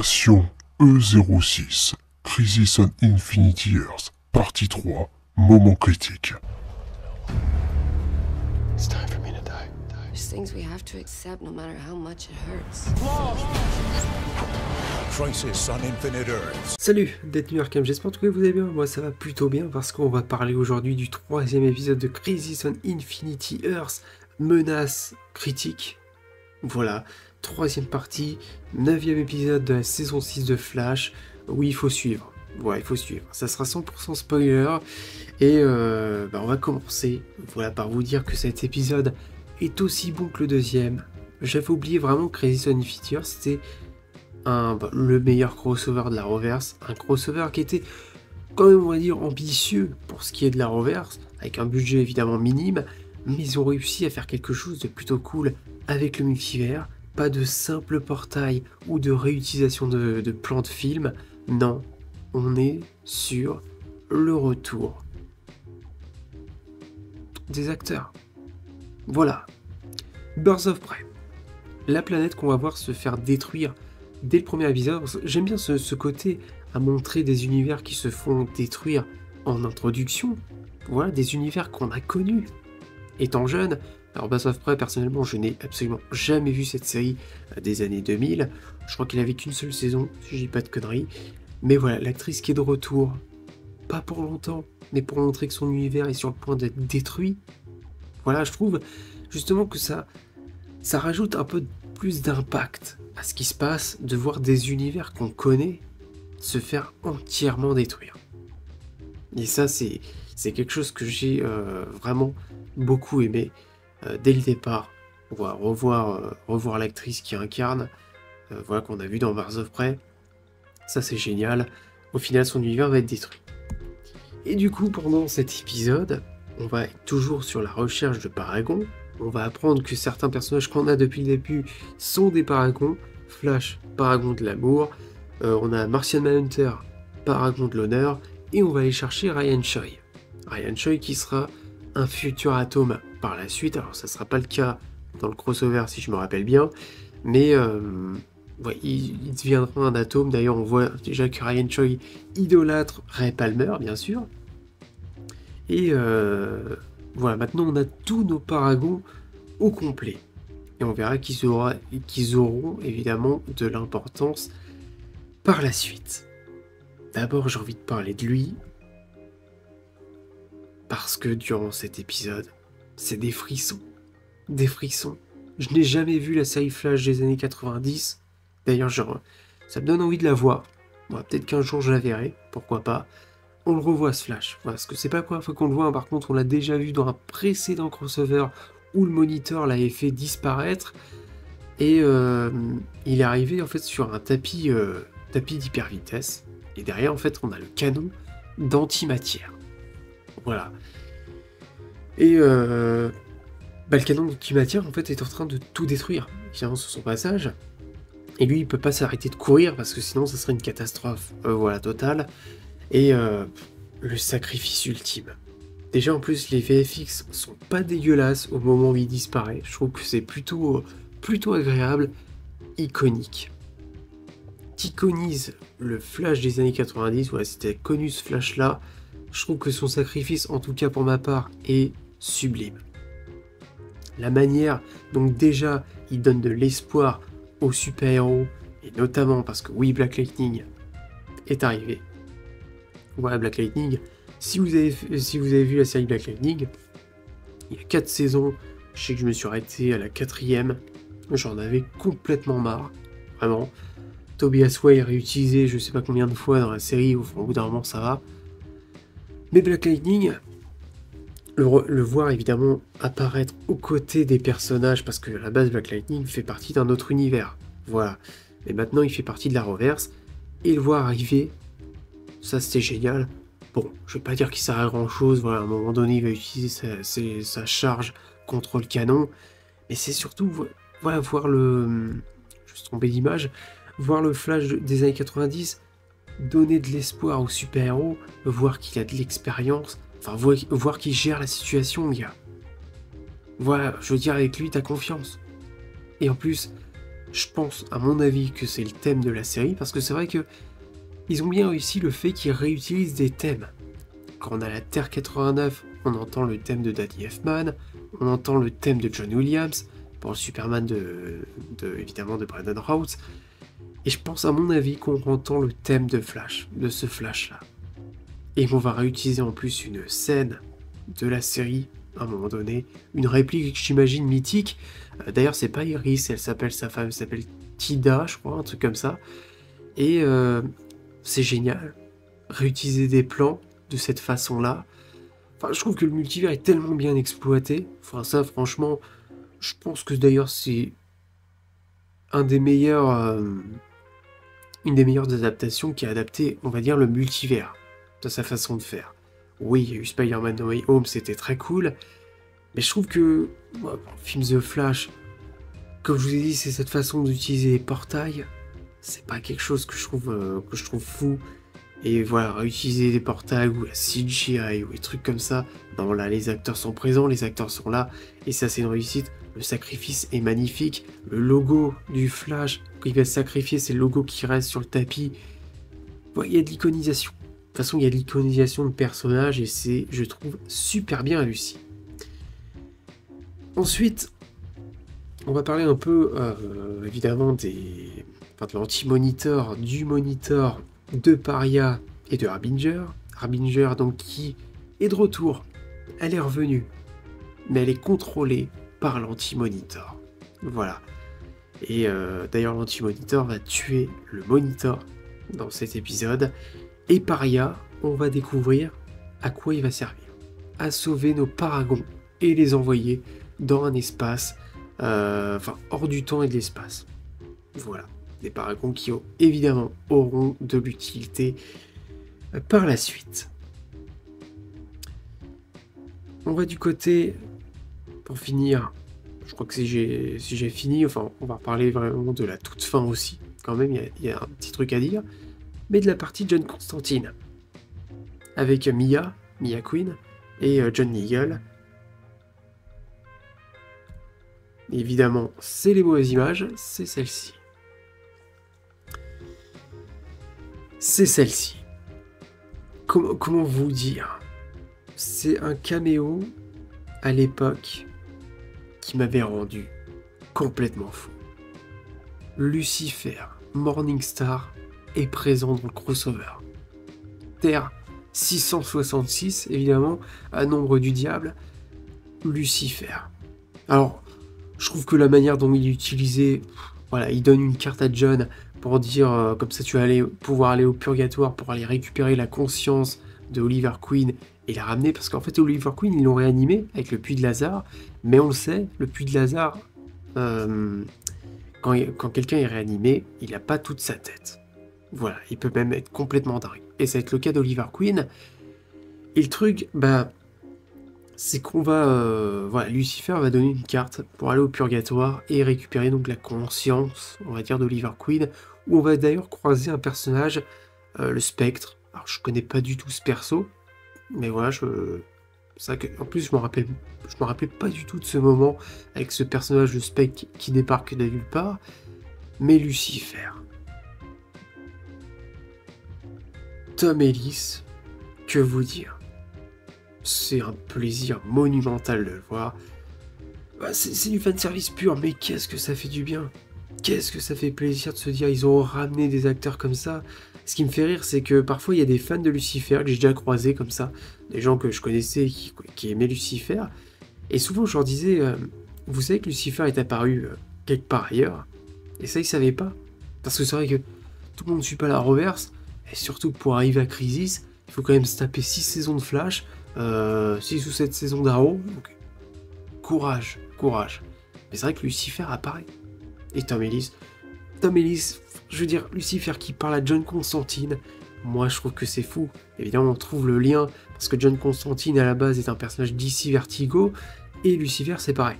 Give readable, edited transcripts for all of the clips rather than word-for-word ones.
Station E06, Crisis on Infinity Earth, partie 3, moment critique. It's time for me to die. There's things we have to accept no matter how much it hurts. Crisis on Infinite Earth. Salut, détenu Arkham, j'espère que vous allez bien. Moi ça va plutôt bien parce qu'on va parler aujourd'hui du troisième épisode de Crisis on Infinity Earth, menace critique. Voilà, troisième partie, 9e épisode de la saison 6 de Flash. Oui, il faut suivre. Ouais, il faut suivre. Ça sera 100% spoiler. Et on va commencer par vous dire que cet épisode est aussi bon que le deuxième. J'avais oublié vraiment que Crisis on Infinity Earth, c'était le meilleur crossover de la Reverse. Un crossover qui était quand même, on va dire, ambitieux pour ce qui est de la Reverse, avec un budget évidemment minime, mais ils ont réussi à faire quelque chose de plutôt cool avec le multivers. Pas de simple portail ou de réutilisation de plans de film. Non, on est sur le retour des acteurs. Voilà. Birds of Prey. La planète qu'on va voir se faire détruire dès le premier épisode. J'aime bien ce côté à montrer des univers qui se font détruire en introduction. Voilà, des univers qu'on a connus étant jeune. Alors Birds of Prey, personnellement, je n'ai absolument jamais vu cette série des années 2000. Je crois qu'il avait qu'une seule saison, si je dis pas de conneries. Mais voilà, l'actrice qui est de retour, pas pour longtemps, mais pour montrer que son univers est sur le point d'être détruit. Voilà, je trouve justement que ça rajoute un peu plus d'impact à ce qui se passe, de voir des univers qu'on connaît se faire entièrement détruire. Et ça, c'est quelque chose que j'ai vraiment beaucoup aimé dès le départ. On va revoir l'actrice qui incarne, voilà, qu'on a vu dans Birds of Prey. Ça, c'est génial. Au final, son univers va être détruit. Et du coup, pendant cet épisode, on va être toujours sur la recherche de Paragons. On va apprendre que certains personnages qu'on a depuis le début sont des Paragons. Flash, Paragon de l'amour. On a Martian Manhunter, Paragon de l'honneur. Et on va aller chercher Ryan Choi. Ryan Choi qui sera un futur Atome par la suite. Alors ça ne sera pas le cas dans le crossover si je me rappelle bien. Mais il deviendra un Atome. D'ailleurs on voit déjà que Ryan Choi idolâtre Ray Palmer bien sûr. Et voilà, maintenant on a tous nos Paragons au complet. Et on verra qu'ils auront évidemment de l'importance par la suite. D'abord j'ai envie de parler de lui. Parce que durant cet épisode, c'est des frissons. Des frissons. Je n'ai jamais vu la série Flash des années 90. D'ailleurs, ça me donne envie de la voir. Bon, peut-être qu'un jour je la verrai, pourquoi pas. On le revoit ce Flash. Voilà, parce que c'est pas la première fois qu'on le voit, hein. Par contre on l'a déjà vu dans un précédent crossover où le moniteur l'avait fait disparaître. Et il est arrivé en fait sur un tapis d'hyper vitesse. Et derrière en fait on a le canon d'antimatière. Voilà. Et le canon d'antimatière en fait est en train de tout détruire. Finalement sur son passage. Et lui il peut pas s'arrêter de courir parce que sinon ça serait une catastrophe totale. Et le sacrifice ultime. Déjà en plus les VFX sont pas dégueulasses au moment où il disparaît. Je trouve que c'est plutôt agréable, iconique. T'iconise le Flash des années 90, voilà, si t'as connu ce Flash là, je trouve que son sacrifice, en tout cas pour ma part, est sublime. La manière, donc déjà, il donne de l'espoir aux super-héros, et notamment parce que oui, Black Lightning est arrivé. Voilà, Black Lightning, si vous avez vu la série Black Lightning, il y a 4 saisons, je sais que je me suis arrêté à la 4e, j'en avais complètement marre, vraiment. Tobias Whale réutilisé je sais pas combien de fois dans la série, au bout d'un moment ça va. Mais Black Lightning, le voir évidemment apparaître aux côtés des personnages, parce que à la base Black Lightning fait partie d'un autre univers, voilà. Mais maintenant il fait partie de la Reverse, et le voir arriver, ça c'était génial. Bon, je vais pas dire qu'il sert à grand chose, voilà, à un moment donné il va utiliser sa charge contre le canon, mais c'est surtout, voilà, voir le... Je me suis trompé d'image, voir le Flash des années 90 donner de l'espoir aux super-héros, voir qu'il a de l'expérience, enfin voir qu'il gère la situation, gars. Voilà, je veux dire, avec lui, t'as confiance. Et en plus, je pense, à mon avis, que c'est le thème de la série, parce que c'est vrai que ils ont bien réussi le fait qu'ils réutilisent des thèmes. Quand on a la Terre 89, on entend le thème de Danny Elfman, on entend le thème de John Williams, pour le Superman évidemment de Brandon Routh, et je pense à mon avis qu'on entend le thème de Flash, de ce Flash-là. Et on va réutiliser en plus une scène de la série, à un moment donné, une réplique que j'imagine mythique. D'ailleurs, c'est pas Iris, sa femme elle s'appelle Tida, je crois, un truc comme ça. Et c'est génial. Réutiliser des plans de cette façon-là. Enfin, je trouve que le multivers est tellement bien exploité. Enfin, ça, franchement, je pense que d'ailleurs, c'est une des meilleures adaptations qui a adapté, on va dire, le multivers de sa façon de faire. Oui, il y a eu Spider-Man No Way Home, c'était très cool, mais je trouve que moi, pour le film The Flash, comme je vous ai dit, c'est cette façon d'utiliser les portails, c'est pas quelque chose que je trouve fou. Et voilà, réutiliser des portails ou la CGI ou des trucs comme ça, non, là, les acteurs sont présents, les acteurs sont là, et ça, c'est une réussite. Le sacrifice est magnifique, le logo du Flash, quand il va se sacrifier, c'est le logo qui reste sur le tapis. Ouais, il y a de l'iconisation. De toute façon, il y a de l'iconisation de personnages, et c'est, je trouve, super bien réussi. Ensuite, on va parler un peu, évidemment, de l'anti-monitor, du monitor, de Paria et de Harbinger. Harbinger, donc, qui est de retour. Elle est revenue, mais elle est contrôlée par l'anti-monitor. Voilà. Et d'ailleurs, l'anti-monitor va tuer le monitor dans cet épisode. Et Paria, on va découvrir à quoi il va servir. À sauver nos paragons et les envoyer dans un espace, hors du temps et de l'espace. Voilà. Des paragons qui évidemment auront de l'utilité par la suite. On va du côté, pour finir, je crois que si j'ai fini, enfin on va parler vraiment de la toute fin aussi, quand même il y a un petit truc à dire, mais de la partie John Constantine, avec Mia Queen et John Eagle. Évidemment, c'est les mauvaises images, c'est celle-ci. C'est celle-ci. Comment vous dire? C'est un caméo à l'époque qui m'avait rendu complètement fou. Lucifer, Morningstar, est présent dans le crossover. Terre 666, évidemment, à nombre du diable, Lucifer. Alors, je trouve que la manière dont il est utilisé, voilà, il donne une carte à John pour dire, comme ça tu vas pouvoir aller au purgatoire pour aller récupérer la conscience de Oliver Queen et la ramener, parce qu'en fait Oliver Queen ils l'ont réanimé avec le puits de Lazare, mais on le sait, le puits de Lazare, quand quelqu'un est réanimé, il n'a pas toute sa tête. Voilà, il peut même être complètement dingue. Et ça va être le cas d'Oliver Queen. Et le truc, c'est qu'on va... voilà, Lucifer va donner une carte pour aller au purgatoire et récupérer donc la conscience, on va dire, d'Oliver Queen, où on va d'ailleurs croiser un personnage, le Spectre. Alors, je connais pas du tout ce perso, mais voilà, en plus, je me rappelais pas du tout de ce moment, avec ce personnage, le Spectre, qui débarque de nulle part, mais Lucifer. Tom Ellis, que vous dire? C'est un plaisir monumental de le voir. C'est du fanservice pur, mais qu'est-ce que ça fait du bien. Qu'est-ce que ça fait plaisir de se dire ils ont ramené des acteurs comme ça. Ce qui me fait rire, c'est que parfois il y a des fans de Lucifer que j'ai déjà croisés comme ça, des gens que je connaissais qui aimaient Lucifer, et souvent je leur disais, vous savez que Lucifer est apparu quelque part ailleurs, et ça ils savaient pas, parce que c'est vrai que tout le monde ne suit pas la reverse, et surtout pour arriver à Crisis, il faut quand même se taper 6 saisons de Flash, 6 ou 7 saisons d'Arrow, donc courage. Mais c'est vrai que Lucifer apparaît. Et Tom Ellis, je veux dire, Lucifer qui parle à John Constantine, moi je trouve que c'est fou. Évidemment on trouve le lien, parce que John Constantine à la base est un personnage d'ici Vertigo, et Lucifer c'est pareil.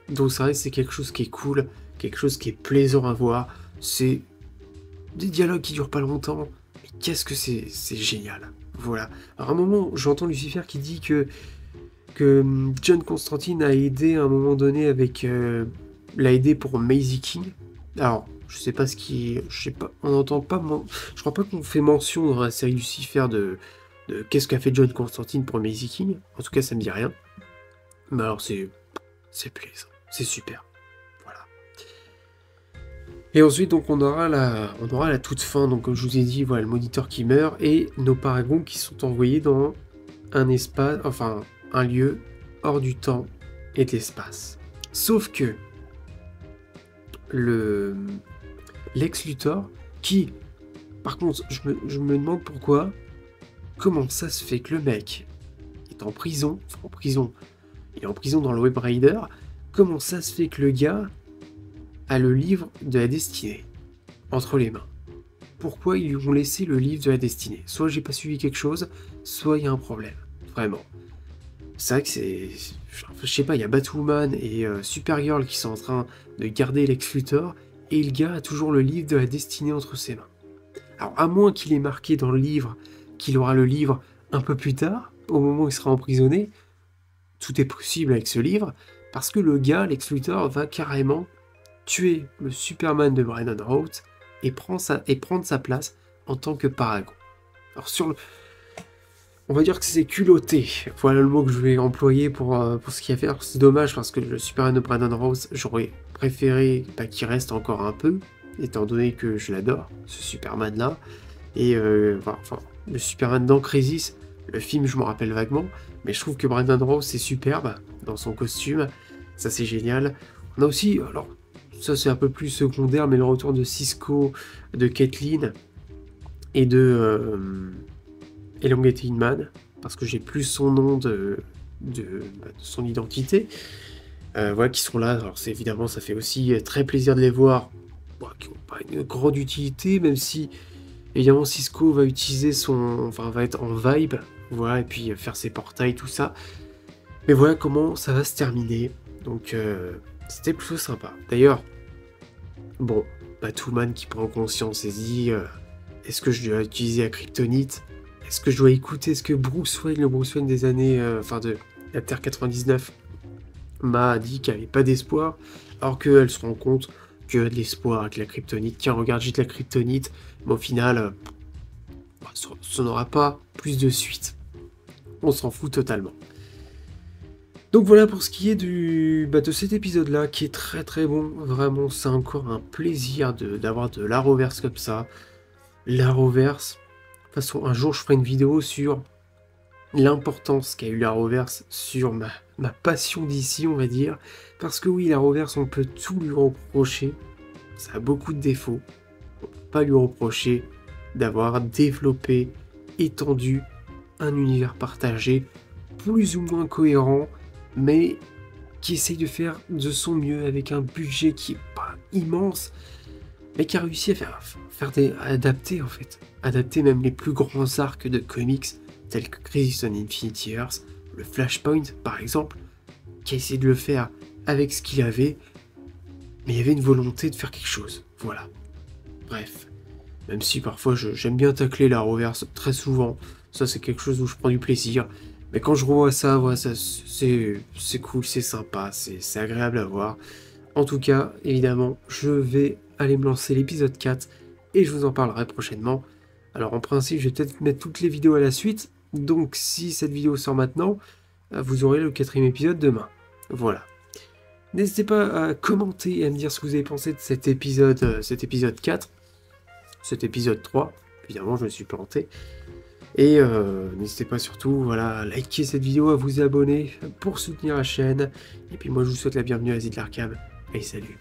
Donc c'est vrai que c'est quelque chose qui est cool, quelque chose qui est plaisant à voir, c'est des dialogues qui durent pas longtemps, mais qu'est-ce que c'est génial. Voilà. Alors à un moment, j'entends Lucifer qui dit que John Constantine a aidé à un moment donné avec... l'a aidé pour Maisie King. Alors, je sais pas ce qui... Je sais pas, on n'entend pas... Je crois pas qu'on fait mention dans la série Lucifer de qu'est-ce qu'a fait John Constantine pour Maisie King. En tout cas, ça me dit rien. Mais alors, c'est plaisant. C'est super. Voilà. Et ensuite, donc, on aura la toute fin. Donc, comme je vous ai dit, voilà, le moniteur qui meurt et nos paragons qui sont envoyés dans un espace... Enfin, un lieu hors du temps et de l'espace. Sauf que Lex Luthor, qui, par contre, je me demande pourquoi, comment ça se fait que le mec est en prison, il est en prison dans le Web Rider, comment ça se fait que le gars a le livre de la destinée entre les mains? Pourquoi ils lui ont laissé le livre de la destinée? Soit j'ai pas suivi quelque chose, soit il y a un problème, vraiment. C'est vrai que c'est... Je sais pas, il y a Batwoman et Supergirl qui sont en train de garder Lex Luthor, et le gars a toujours le livre de la destinée entre ses mains. Alors, à moins qu'il ait marqué dans le livre qu'il aura le livre un peu plus tard, au moment où il sera emprisonné, tout est possible avec ce livre, parce que le gars, Lex Luthor, va carrément tuer le Superman de Brandon Routh et prendre sa place en tant que paragon. Alors, on va dire que c'est culotté. Voilà le mot que je vais employer pour ce qu'il y a à faire. C'est dommage parce que le Superman de Brandon Routh, j'aurais préféré qu'il reste encore un peu, étant donné que je l'adore, ce Superman-là. Et le Superman dans Crisis, le film, je me rappelle vaguement, mais je trouve que Brandon Routh, c'est superbe dans son costume. Ça, c'est génial. On a aussi, alors, ça c'est un peu plus secondaire, mais le retour de Cisco, de Caitlyn et de Elongated Man, parce que j'ai plus son nom de son identité, voilà, qui sont là. Alors c'est évidemment, ça fait aussi très plaisir de les voir, qui n'ont pas une grande utilité, même si évidemment Cisco va utiliser va être en vibe, voilà, et puis faire ses portails, tout ça. Mais voilà comment ça va se terminer. Donc c'était plutôt sympa. D'ailleurs, bon, Batwoman qui prend conscience et se dit est-ce que je dois utiliser la kryptonite? Est-ce que je dois écouter ce que Bruce Wayne, le Bruce Wayne des années, de la Terre 99, m'a dit qu'il n'y avait pas d'espoir, alors qu'elle se rend compte qu'il y a de l'espoir avec la kryptonite. Tiens, regarde, j'ai de la kryptonite, mais au final, ça n'aura pas plus de suite. On s'en fout totalement. Donc voilà pour ce qui est de cet épisode-là, qui est très très bon. Vraiment, c'est encore un plaisir d'avoir de l'Arrowverse comme ça. L'Arrowverse... De toute façon, un jour, je ferai une vidéo sur l'importance qu'a eu l'Arrowverse sur ma passion d'ici, on va dire. Parce que oui, l'Arrowverse, on peut tout lui reprocher. Ça a beaucoup de défauts. On ne peut pas lui reprocher d'avoir développé, étendu un univers partagé, plus ou moins cohérent, mais qui essaye de faire de son mieux avec un budget qui n'est pas immense, mais qui a réussi à adapter en fait. Adapter même les plus grands arcs de comics, tels que Crisis on Infinity Earths, le Flashpoint par exemple, qui a essayé de le faire avec ce qu'il avait, mais il y avait une volonté de faire quelque chose. Voilà. Bref. Même si parfois j'aime bien tacler l'Arrowverse très souvent, ça c'est quelque chose où je prends du plaisir. Mais quand je revois ça, voilà, c'est cool, c'est sympa, c'est agréable à voir. En tout cas, évidemment, je vais aller me lancer l'épisode 4 et je vous en parlerai prochainement. Alors en principe, je vais peut-être mettre toutes les vidéos à la suite. Donc si cette vidéo sort maintenant, vous aurez le 4e épisode demain. Voilà. N'hésitez pas à commenter et à me dire ce que vous avez pensé de cet épisode 4. Cet épisode 3. Évidemment, je me suis planté. Et n'hésitez pas surtout, voilà, à liker cette vidéo, à vous abonner pour soutenir la chaîne. Et puis moi, je vous souhaite la bienvenue à Zid l'Arkham. Et salut.